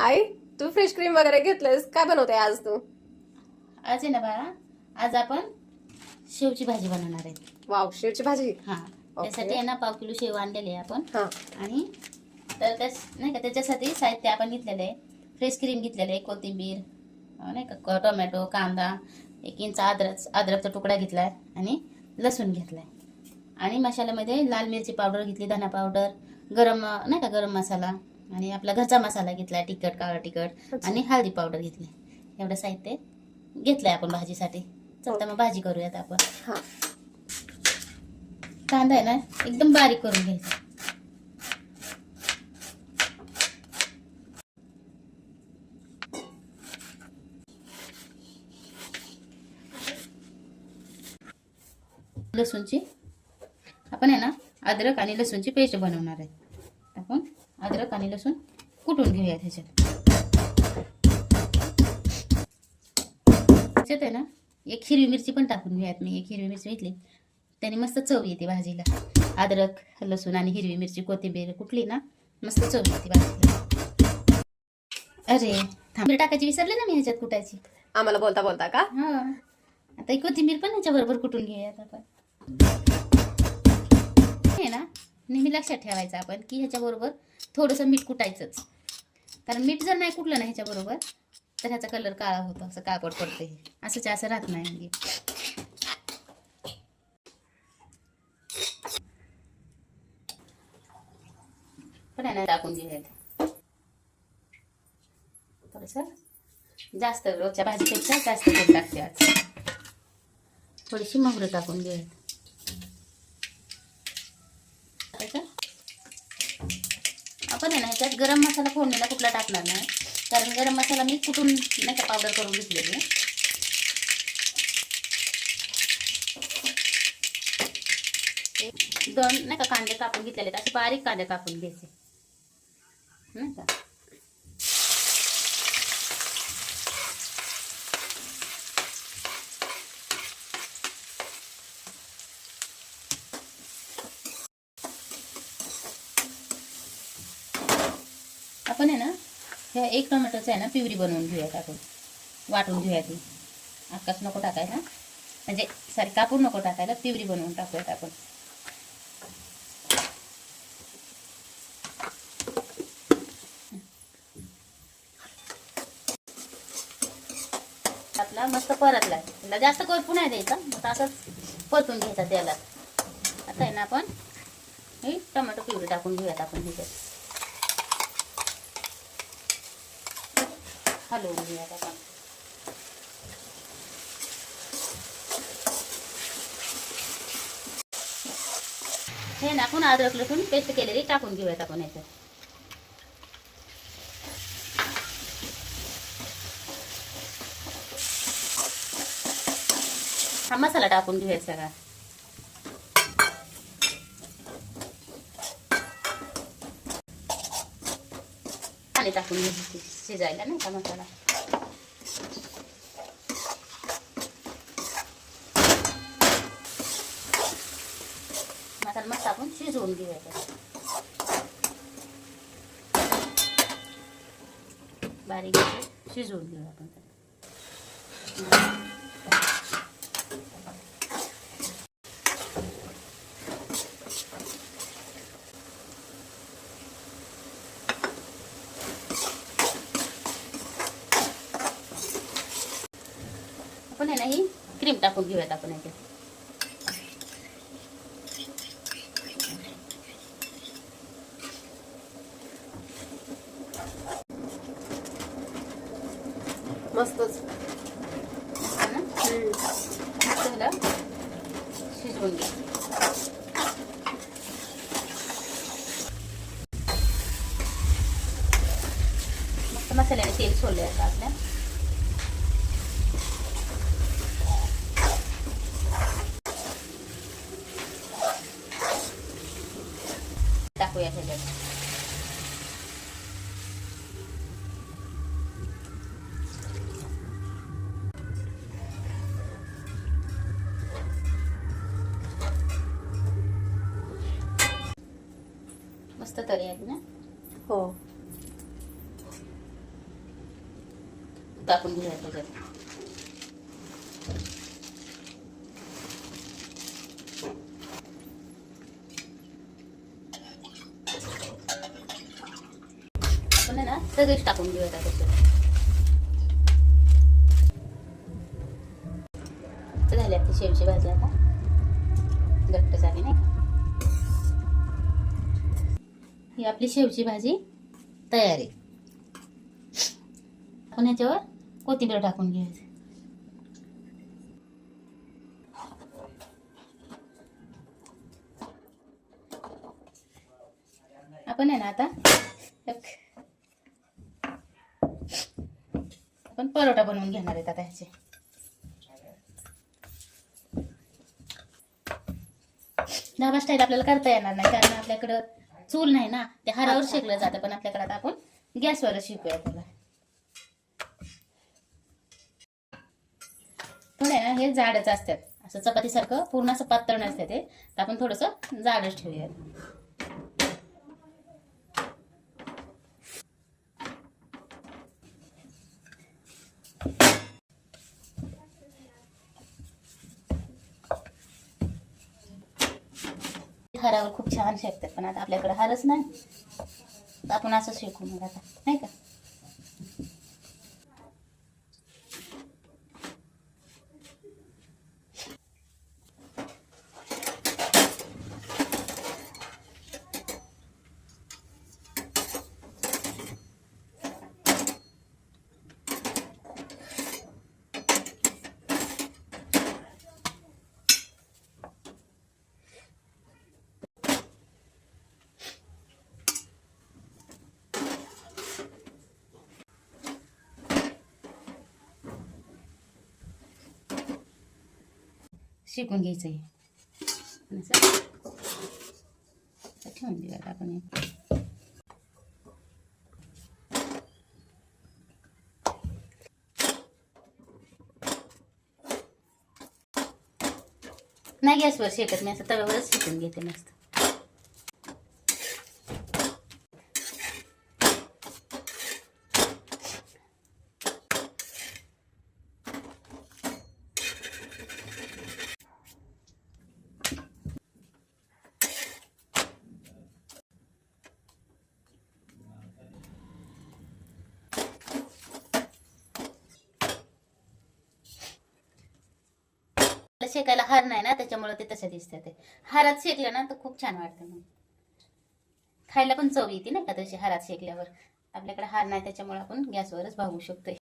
आई, तू fresh cream वगैरे घेतलंस, काय बनवते आज तू? आज आहे ना बाळा, आज आपण शेवची भाजी बनवणार आहे. वाव, शेवची भाजी. हा, त्यासाठी आहे ना 1/2 किलो शेव आणलेले आहे आपण. हा. आणि तर नाही का त्याच्यासाठी साहित्य आपण घेतलेलं आहे. फ्रेश क्रीम घेतलेलं आहे, कोथिंबीर, नाही का टोमॅटो, कांदा, 1 इंच अद्रकचा तुकडा घेतलाय आणि लसूण घेतलाय. आणि मसाल्यामध्ये लाल मिरची पावडर घेतली, धना पावडर, नाही का गरम मसाला आणि आपला घरचा मसाला घेतलाय, तिखट, काळा तिखट आणि हळदी पावडर घेतली. एवढं साहित्य घेतलंय आपण भाजीसाठी. चलता मग भाजी करूयात आपण. हा. कांदा आहे ना एकदम बारीक करून घ्यायचा. लसूणची आपण आहे ना अद्रक आणि लसूणची पेस्ट बनवणार आहे. आपण अद्रक आणि लसूण कुटून घेऊया. त्याच्यात आहे ना 1 हिरवी मिरची पण टाकून घेऊयात. मी 1 हिरवी मिरची घेतली, त्याने मस्त चव येते भाजीला. अद्रक, लसूण आणि हिरवी मिरची, कोथिंबीर कुठली ना मस्त चव येते भाजीला. अरे थांबीर टाकायची विसरले ना मी ह्याच्यात कुटायची. आम्हाला बोलता बोलता का? हा, आता ही कोथिंबीर पण ह्याच्या बरोबर कुटून घेऊयात आपण. हे ना नेहमी लक्षात ठेवायचं आपण की ह्याच्याबरोबर थोडंसं मीठ कुटायचंच. कारण मीठ जर नाही कुटलं ना ह्याच्याबरोबर तर ह्याचा कलर काळा होतो, असं काळपट पडतं. हे असं राहत नाही. म्हणजे पण आहे ना टाकून घेऊयात. थोडंसं जास्त रोजच्या भाजीपेक्षा जास्त तेल टाकते आज. थोडीशी मोहरी टाकून घेऊयात. आपण आहे ना ह्याच्यात गरम मसाला फोडणीला कुठला टाकणार नाही, कारण गरम मसाला मी कुठून नाही का पावडर करून घेतलेली. दोन नाही का कांदे कापून घेतलेले, असे बारीक कांदे कापून घ्यायचे नाही का. आपण आहे ना ह्या 1 टोमॅटोचं आहे ना प्युरी बनवून घेऊयात. आपण वाटून घेऊया. ती आकाश नको टाकायला, म्हणजे सॉरी कापून नको टाकायला, प्युरी बनवून टाकूयात आपण. आपला मस्त परतलाय. त्याला जास्त करपू नाही द्यायचा, मग असंच परतून घ्यायचा तेलात. आता आहे ना आपण हे टोमॅटो प्युरी टाकून घेऊयात आपण ह्याच्यात. हलवून घेऊयात आपण. हे ना आपण अद्रक लसूण पेस्ट केलेली टाकून घेऊयात आपण याच्यात. हा मसाला टाकून घेऊयात सगळा. पाणी टाकून घ्यायची शिजायला नाही का मसाला. मसाला मस्त आपण शिजवून घेऊया. बारीक शिजवून घेऊया आपण. आपण आहे ना ही क्रीम टाकून घेऊयात आपण याच्यात. मस्तच. त्याला शिजवून घ्या. मस्त मसाल्याने तेल सोडले आता आपल्या. टाकूया ह्याच्यात. मस्त तरी आहे ना. हो. टाकून घेऊया त्याच्यात. आपण आहे ना सगळेच टाकून घेऊया त्याच्यात. झाली आपली शेवची भाजी आता घट्ट झाली नाही का. ही आपली शेवची भाजी तयार आहे. आपण याच्यावर कोथिंबीर टाकून घ्यायची. आपण आहे ना आता आपण परोठा बनवून घेणार आहेत आता ह्याचे. ढाबा स्टाईल आपल्याला करता येणार नाही कारण आपल्याकडं चूल नाही ना, ते हारावर शेकलं जातं. पण आपल्याकडे आता आपण गॅसवरच शिकूया त्याला. थोडे ना हे जाडच असतात, असं चपातीसारखं पूर्ण असं पातळ नसतं ते, तर आपण थोडंसं जाडच ठेवूया. हारावर खूप छान शेकतात, पण आता आपल्याकडे हारच नाही, तर आपण असं शेकू मग आता नाही का. शिकून घ्यायचं आहे ठेवून देऊया आपण. नाही गॅसवर शेकत मी, असं तव्यावरच शिकून घेते मस्त. शेकायला हार नाही ना, त्याच्यामुळे ते तसे दिसतात. ते हारात शेकलं ना तर खूप छान वाटतं, मग खायला पण चव येते नाही का तशी हारात शेकल्यावर. आपल्याकडे हार नाही त्याच्यामुळे आपण गॅसवरच भागू शकतोय.